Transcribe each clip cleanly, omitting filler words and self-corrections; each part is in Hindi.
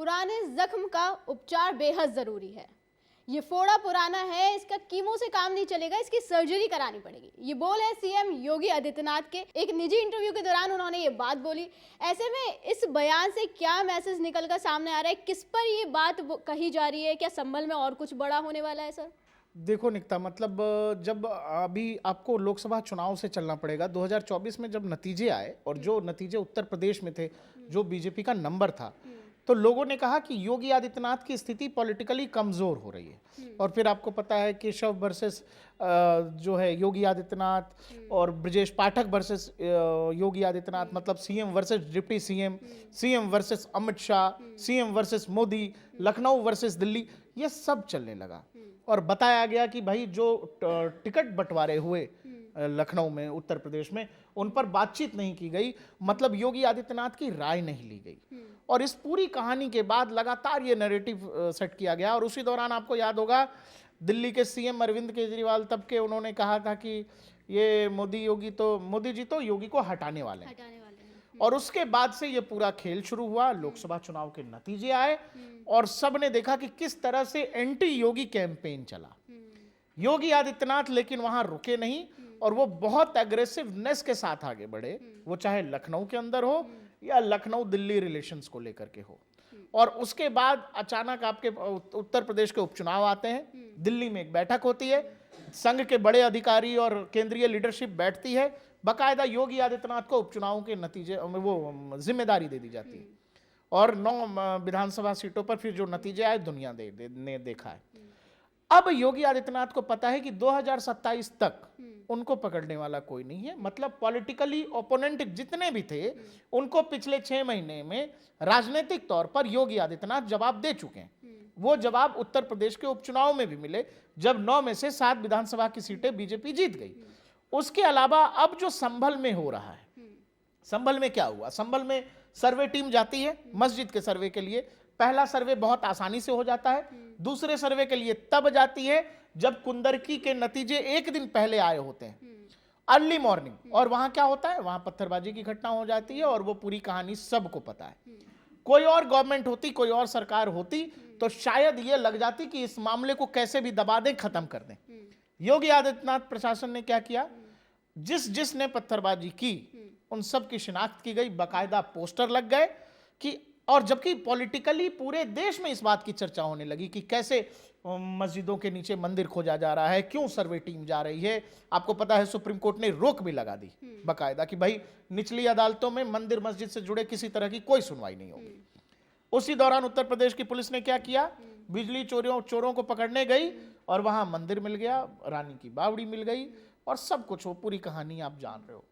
पुराने जख्म का उपचार बेहद जरूरी है। ये फोड़ा पुराना है, इसका कीमो से काम नहीं चलेगा, इसकी सर्जरी करानी पड़ेगी। ये बोल है सीएम योगी आदित्यनाथ के। एक निजी इंटरव्यू के दौरान उन्होंने ये बात बोली। ऐसे में इस बयान से क्या मैसेज निकलकर सामने आ रहा है, किस पर ये बात कही जा रही है? क्या संभल में और कुछ बड़ा होने वाला है सर? देखो निकिता, मतलब जब अभी आपको लोकसभा चुनाव से चलना पड़ेगा, 2024 में जब नतीजे आए और जो नतीजे उत्तर प्रदेश में थे, जो बीजेपी का नंबर था, तो लोगों ने कहा कि योगी आदित्यनाथ की स्थिति पॉलिटिकली कमजोर हो रही है। और फिर आपको पता है केशव वर्सेस जो है योगी आदित्यनाथ, और ब्रजेश पाठक वर्सेस योगी आदित्यनाथ, मतलब CM versus deputy CM, CM versus Amit Shah, CM versus Modi, Lucknow versus Delhi, ये सब चलने लगा। और बताया गया कि भाई जो टिकट बंटवारे हुए लखनऊ में, उत्तर प्रदेश में, उन पर बातचीत नहीं की गई, मतलब योगी आदित्यनाथ की राय नहीं ली गई। और इस पूरी कहानी के बाद लगातार ये नैरेटिव सेट किया गया। और उसी दौरान आपको याद होगा दिल्ली के सीएम अरविंद केजरीवाल तब के, उन्होंने कहा था कि ये मोदी जी तो योगी को हटाने वाले हैं। और उसके बाद से ये पूरा खेल शुरू हुआ। लोकसभा चुनाव के नतीजे आए और सबने देखा कि किस तरह से एंटी योगी कैंपेन चला। योगी आदित्यनाथ लेकिन वहां रुके नहीं और वो बहुत एग्रेसिवनेस के साथ आगे बढ़े, वो चाहे लखनऊ के अंदर हो या लखनऊ दिल्ली रिलेशंस को लेकर के हो। और उसके बाद अचानक आपके उत्तर प्रदेश के उपचुनाव आते हैं, दिल्ली में एक बैठक होती है, संघ के बड़े अधिकारी और केंद्रीय लीडरशिप बैठती है, बकायदा योगी आदित्यनाथ को उपचुनावों के नतीजे वो जिम्मेदारी दे दी जाती है। और 9 विधानसभा सीटों पर फिर जो नतीजे आए दुनिया ने देखा है। अब योगी आदित्यनाथ को पता है कि 2027 तक उनको पकड़ने वाला कोई नहीं है। मतलब पॉलिटिकली ओपोनेंट जितने भी थे, उनको पिछले 6 महीने में राजनीतिक तौर पर योगी आदित्यनाथ जवाब दे चुके हैं। वो जवाब उत्तर प्रदेश के उपचुनाव में भी मिले, जब 9 में से 7 विधानसभा की सीटें बीजेपी जीत गई। उसके अलावा अब जो संभल में हो रहा है, संभल में क्या हुआ? संभल में सर्वे टीम जाती है मस्जिद के सर्वे के लिए। पहला सर्वे बहुत आसानी से हो जाता है, दूसरे सर्वे के लिए तब जाती है जब कुंदरकी के नतीजे एक दिन पहले आए होते हैं, अर्ली मॉर्निंग। और वहां क्या होता है? वहां पत्थरबाजी की घटना हो जाती है और वो पूरी कहानी सबको पता है। कोई और गवर्नमेंट होती, कोई और सरकार होती, तो शायद ये लग जाती कि इस मामले को कैसे भी दबा दें, खत्म कर दें। योगी आदित्यनाथ प्रशासन ने क्या किया? जिसने पत्थरबाजी की उन सब की शिनाख्त की गई, बाकायदा पोस्टर लग गए कि, और जबकि पॉलिटिकली पूरे देश में इस बात की चर्चा होने लगी कि कैसे मस्जिदों के नीचे मंदिर खोजा जा रहा है, क्यों सर्वे टीम जा रही है। आपको पता है सुप्रीम कोर्ट ने रोक भी लगा दी बाकायदा कि भाई निचली अदालतों में मंदिर मस्जिद से जुड़े किसी तरह की कोई सुनवाई नहीं होगी। उसी दौरान उत्तर प्रदेश की पुलिस ने क्या किया? बिजली चोरों को पकड़ने गई और वहां मंदिर मिल गया, रानी की बावड़ी मिल गई और सब कुछ। वो पूरी कहानी आप जान रहे हो।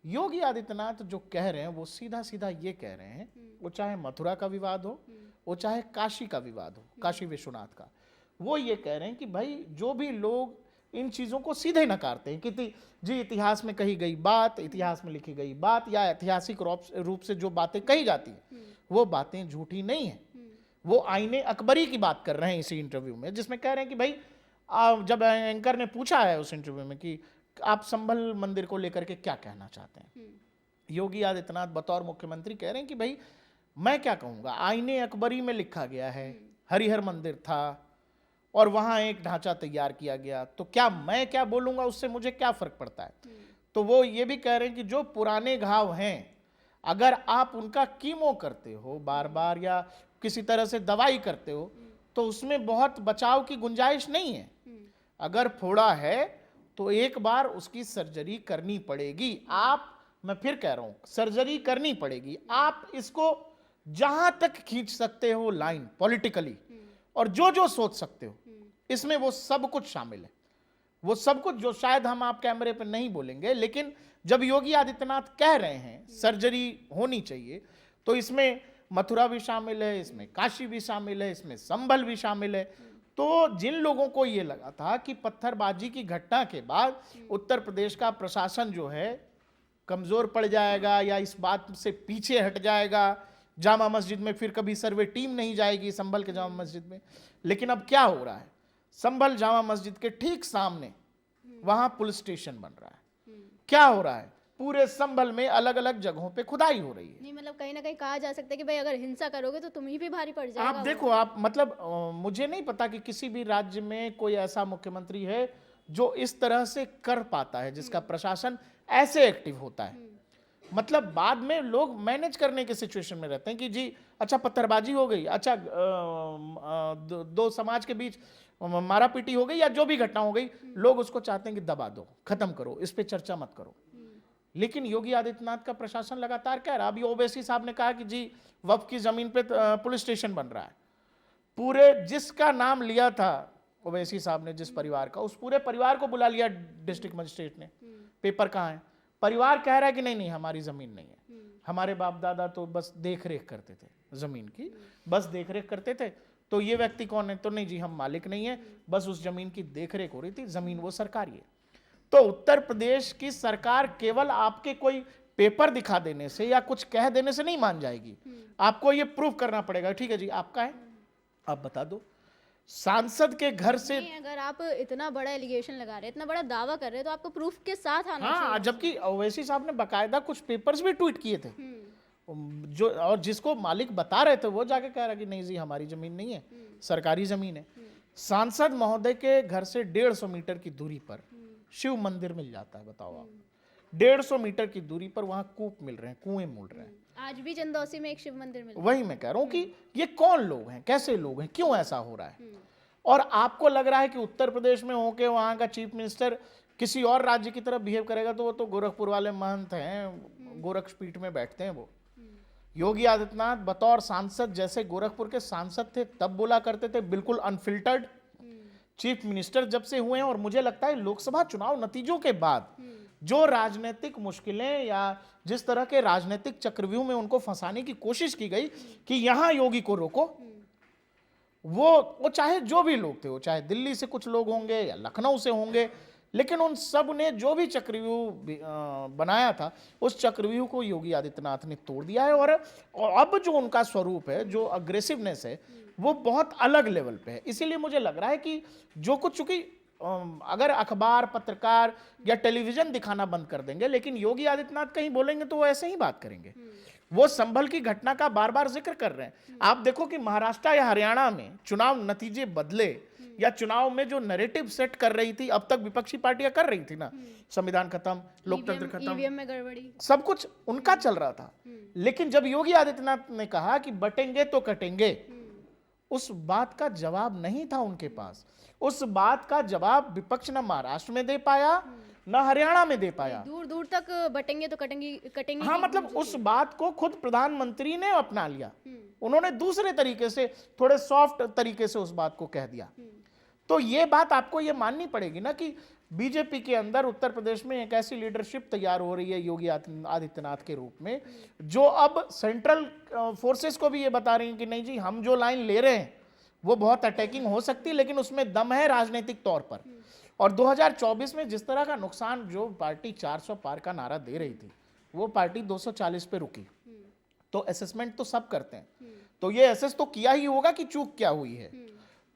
योगी आदित्यनाथ जो कह रहे हैं वो सीधा सीधा ये कह रहे हैं, वो चाहे मथुरा का विवाद हो, वो चाहे काशी का विवाद हो, काशी विश्वनाथ का, वो ये कह रहे हैं कि भाई जो भी लोग इन चीज़ों को सीधे नकारते हैं कि जी इतिहास में कही गई बात, इतिहास में लिखी गई बात या ऐतिहासिक रूप से जो बातें कही जाती हैं वो बातें झूठी नहीं है। वो आईने अकबरी की बात कर रहे हैं इसी इंटरव्यू में, जिसमें कह रहे हैं कि भाई जब एंकर ने पूछा है उस इंटरव्यू में कि आप संभल मंदिर को लेकर के क्या कहना चाहते हैं, योगी आदित्यनाथ बतौर मुख्यमंत्री कह रहे हैं कि भाई मैं क्या कहूँगा, आईने अकबरी में लिखा गया है, हरिहर मंदिर था और वहाँ एक ढांचा तैयार किया गया, तो क्या मैं क्या बोलूँगा, उससे मुझे क्या फ़र्क पड़ता है। तो वो ये भी कह रहे हैं कि जो पुराने घाव हैं, अगर आप उनका कीमो करते हो बार बार या किसी तरह से दवाई करते हो, तो उसमें बहुत बचाव की गुंजाइश नहीं है। अगर फोड़ा है तो एक बार उसकी सर्जरी करनी पड़ेगी। मैं फिर कह रहा हूं, सर्जरी करनी पड़ेगी। आप इसको जहां तक खींच सकते हो लाइन पॉलिटिकली, और जो सोच सकते हो, इसमें वो सब कुछ शामिल है। वो सब कुछ जो शायद हम आप कैमरे पर नहीं बोलेंगे, लेकिन जब योगी आदित्यनाथ कह रहे हैं सर्जरी होनी चाहिए, तो इसमें मथुरा भी शामिल है, इसमें काशी भी शामिल है, इसमें संभल भी शामिल है। तो जिन लोगों को ये लगा था कि पत्थरबाजी की घटना के बाद उत्तर प्रदेश का प्रशासन जो है कमजोर पड़ जाएगा या इस बात से पीछे हट जाएगा, जामा मस्जिद में फिर कभी सर्वे टीम नहीं जाएगी संभल के जामा मस्जिद में। लेकिन अब क्या हो रहा है? संभल जामा मस्जिद के ठीक सामने वहां पुलिस स्टेशन बन रहा है। क्या हो रहा है? पूरे संभल में अलग अलग जगहों पे खुदाई हो रही है। नहीं मतलब कहीं ना कहीं कहा जा सकता है कि भाई अगर हिंसा करोगे तो तुम ही भी भारी पड़ जाएगा। आप देखो, आप मतलब मुझे नहीं पता कि किसी भी राज्य में कोई ऐसा मुख्यमंत्री है जो इस तरह से कर पाता है, जिसका प्रशासन ऐसे एक्टिव होता है। मतलब बाद में लोग मैनेज करने के सिचुएशन में रहते हैं कि जी अच्छा पत्थरबाजी हो गई, अच्छा दो समाज के बीच मारा पीटी हो गई या जो भी घटना हो गई, लोग उसको चाहते हैं कि दबा दो, खत्म करो, इस पे चर्चा मत करो। लेकिन योगी आदित्यनाथ का प्रशासन लगातार कह रहा है। अभी ओवैसी साहब ने कहा कि जी वक्फ की जमीन पे पुलिस स्टेशन बन रहा है। पूरे जिसका नाम लिया था ओवैसी साहब ने, जिस परिवार का, उस पूरे परिवार को बुला लिया डिस्ट्रिक्ट मजिस्ट्रेट ने। पेपर कहाँ है? परिवार कह रहा है कि नहीं नहीं हमारी जमीन नहीं है, हमारे बाप दादा तो बस देख रेख करते थे जमीन की, बस देख रेख करते थे। तो ये व्यक्ति कौन है? तो नहीं जी हम मालिक नहीं है, बस उस जमीन की देख रेख हो रही थी, जमीन वो सरकारी है। तो उत्तर प्रदेश की सरकार केवल आपके कोई पेपर दिखा देने से या कुछ कह देने से नहीं मान जाएगी, आपको ये प्रूव करना पड़ेगा। ठीक है जी आपका है, आप बता दो। सांसद के घर से अगर आप इतना बड़ा एलिगेशन लगा रहे हैं, इतना बड़ा दावा कर रहे हैं, तो आपको प्रूफ के साथ आना चाहिए। हाँ, जबकि ओवैसी साहब ने बकायदा कुछ पेपर्स भी ट्वीट किए थे जो, और जिसको मालिक बता रहे थे वो जाके कह रहा कि नहीं जी हमारी जमीन नहीं है, सरकारी जमीन है। सांसद महोदय के घर से 150 मीटर की दूरी पर शिव मंदिर मिल जाता है। बताओ आप, 150 मीटर की दूरी पर वहां कूप मिल रहे हैं, कुएं मिल रहे हैं। आज भी चंदौसी में एक शिव मंदिर मिल, वही मैं कह रहा हूं कि ये कौन लोग हैं, कैसे लोग हैं, क्यों ऐसा हो रहा है। और आपको लग रहा है कि उत्तर प्रदेश में होके वहां का चीफ मिनिस्टर किसी और राज्य की तरफ बिहेव करेगा, तो वो तो गोरखपुर वाले महंत हैं, गोरक्षपीठ में बैठते हैं वो। योगी आदित्यनाथ बतौर सांसद, जैसे गोरखपुर के सांसद थे तब बोला करते थे बिल्कुल अनफिल्टर्ड, चीफ मिनिस्टर जब से हुए हैं, और मुझे लगता है लोकसभा चुनाव नतीजों के बाद जो राजनीतिक मुश्किलें या जिस तरह के राजनीतिक चक्रव्यूह में उनको फंसाने की कोशिश की गई कि यहां योगी को रोको, वो चाहे जो भी लोग थे, वो चाहे दिल्ली से कुछ लोग होंगे या लखनऊ से होंगे, लेकिन उन सब ने जो भी चक्रव्यूह बनाया था उस चक्रव्यूह को योगी आदित्यनाथ ने तोड़ दिया है। और अब जो उनका स्वरूप है, जो अग्रेसिवनेस है, वो बहुत अलग लेवल पे है। इसीलिए मुझे लग रहा है कि जो कुछ, चूंकि अगर अखबार, पत्रकार या टेलीविजन दिखाना बंद कर देंगे, लेकिन योगी आदित्यनाथ कहीं बोलेंगे तो वो ऐसे ही बात करेंगे। वो संभल की घटना का बार बार जिक्र कर रहे हैं। आप देखो कि महाराष्ट्र या हरियाणा में चुनाव नतीजे बदले या चुनाव में जो नैरेटिव सेट कर रही थी, अब तक विपक्षी पार्टियां कर रही थी ना, संविधान खत्म, लोकतंत्र खत्म, ईवीएम में गड़बड़ी, सब कुछ उनका चल रहा था। लेकिन जब योगी आदित्यनाथ ने कहा कि बटेंगे तो कटेंगे, उस बात का जवाब नहीं था उनके पास। उस बात का जवाब विपक्ष न महाराष्ट्र में दे पाया, न हरियाणा में दे पाया। दूर दूर तक बटेंगे तो कटेंगे। हाँ, मतलब उस बात को खुद प्रधानमंत्री ने अपना लिया, उन्होंने दूसरे तरीके से, थोड़े सॉफ्ट तरीके से उस बात को कह दिया। तो ये बात आपको ये माननी पड़ेगी ना कि बीजेपी के अंदर उत्तर प्रदेश में एक ऐसी लीडरशिप तैयार हो रही है योगी आदित्यनाथ के रूप में, जो अब सेंट्रल फोर्सेस को भी ये बता रही हैं कि नहीं जी हम जो लाइन ले रहे हैं वो बहुत अटैकिंग हो सकती है, लेकिन उसमें दम है राजनीतिक तौर पर। और 2024 में जिस तरह का नुकसान, जो पार्टी 400 पार का नारा दे रही थी, वो पार्टी 240 पे रुकी। तो असेसमेंट तो सब करते हैं, तो ये असेस तो किया ही होगा कि चूक क्या हुई है।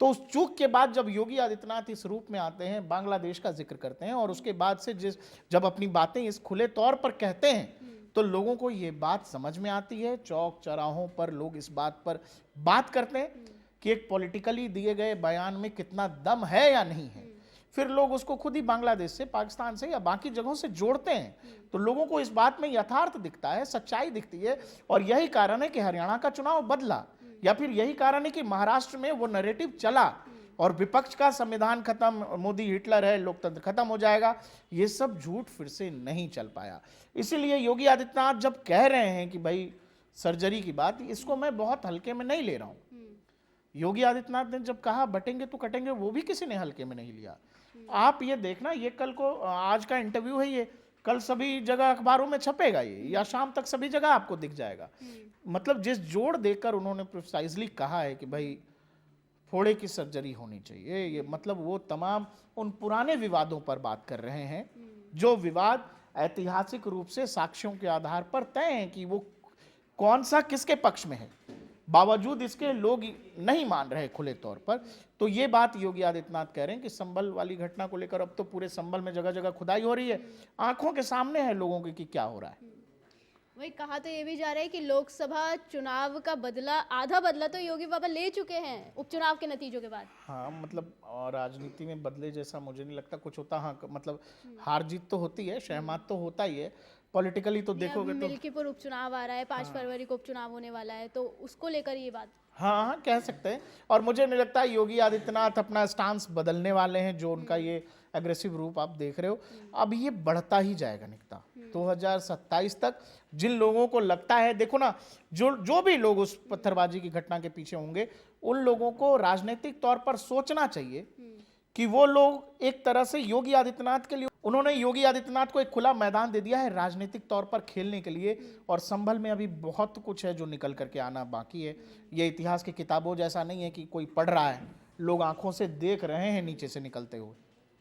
तो उस चूक के बाद जब योगी आदित्यनाथ इस रूप में आते हैं, बांग्लादेश का जिक्र करते हैं, और उसके बाद से जब अपनी बातें इस खुले तौर पर कहते हैं, तो लोगों को ये बात समझ में आती है। चौक चौराहों पर लोग इस बात पर बात करते हैं कि एक पॉलिटिकली दिए गए बयान में कितना दम है या नहीं है। फिर लोग उसको खुद ही बांग्लादेश से, पाकिस्तान से या बाकी जगहों से जोड़ते हैं, तो लोगों को इस बात में यथार्थ दिखता है, सच्चाई दिखती है। और यही कारण है कि हरियाणा का चुनाव बदला, या फिर यही कारण है कि महाराष्ट्र में वो नैरेटिव चला और विपक्ष का संविधान खत्म, मोदी हिटलर है, लोकतंत्र खत्म हो जाएगा, ये सब झूठ फिर से नहीं चल पाया। इसीलिए योगी आदित्यनाथ जब कह रहे हैं कि भाई सर्जरी की बात, इसको मैं बहुत हल्के में नहीं ले रहा हूं। योगी आदित्यनाथ ने जब कहा बटेंगे तो कटेंगे, वो भी किसी ने हल्के में नहीं लिया। आप ये देखना, ये कल को, आज का इंटरव्यू है, ये कल सभी जगह अखबारों में छपेगा, ये या शाम तक सभी जगह आपको दिख जाएगा। मतलब जिस जोड़ देकर उन्होंने प्रिसाइजली कहा है कि भाई फोड़े की सर्जरी होनी चाहिए, ये मतलब वो तमाम उन पुराने विवादों पर बात कर रहे हैं, जो विवाद ऐतिहासिक रूप से साक्ष्यों के आधार पर तय हैं कि वो कौन सा किसके पक्ष में है। बावजूद इसके लोग नहीं मान रहे खुले तौर पर। तो ये बात योगी आदित्यनाथ कह रहे हैं कि संभल वाली घटना को लेकर अब तो पूरे संभल में जगह जगह खुदाई हो रही है, आंखों के सामने है लोगों के कि क्या हो रहा है। वही कहा तो ये भी जा रहा है कि लोकसभा चुनाव का बदला, आधा बदला तो योगी बाबा ले चुके हैं उपचुनाव के नतीजों के बाद। हाँ मतलब राजनीति में बदले जैसा मुझे नहीं लगता कुछ होता। हाँ मतलब हार जीत तो होती है, शहमात तो होता ही है, पॉलिटिकली तो देखोगे तो। मिल्कीपुर उपचुनाव आ रहा है, 5 फरवरी को उपचुनाव होने वाला है, तो उसको लेकर ये बात। हाँ हाँ कह सकते हैं। और मुझे नहीं लगता योगी आदित्यनाथ अपना स्टांस बदलने वाले हैं। जो उनका ये एग्रेसिव रूप आप देख रहे हो, अब ये बढ़ता ही जाएगा निकता 2027 तक। जिन लोगों को लगता है, देखो ना, जो भी लोग उस पत्थरबाजी की घटना के पीछे होंगे, उन लोगों को राजनीतिक तौर पर सोचना चाहिए कि वो लोग एक तरह से योगी आदित्यनाथ के लिए, उन्होंने योगी आदित्यनाथ को एक खुला मैदान दे दिया है राजनीतिक तौर पर खेलने के लिए। और संभल में अभी बहुत कुछ है जो निकल करके आना बाकी है। ये इतिहास की किताबों जैसा नहीं है कि कोई पढ़ रहा है, लोग आंखों से देख रहे हैं नीचे से निकलते हुए।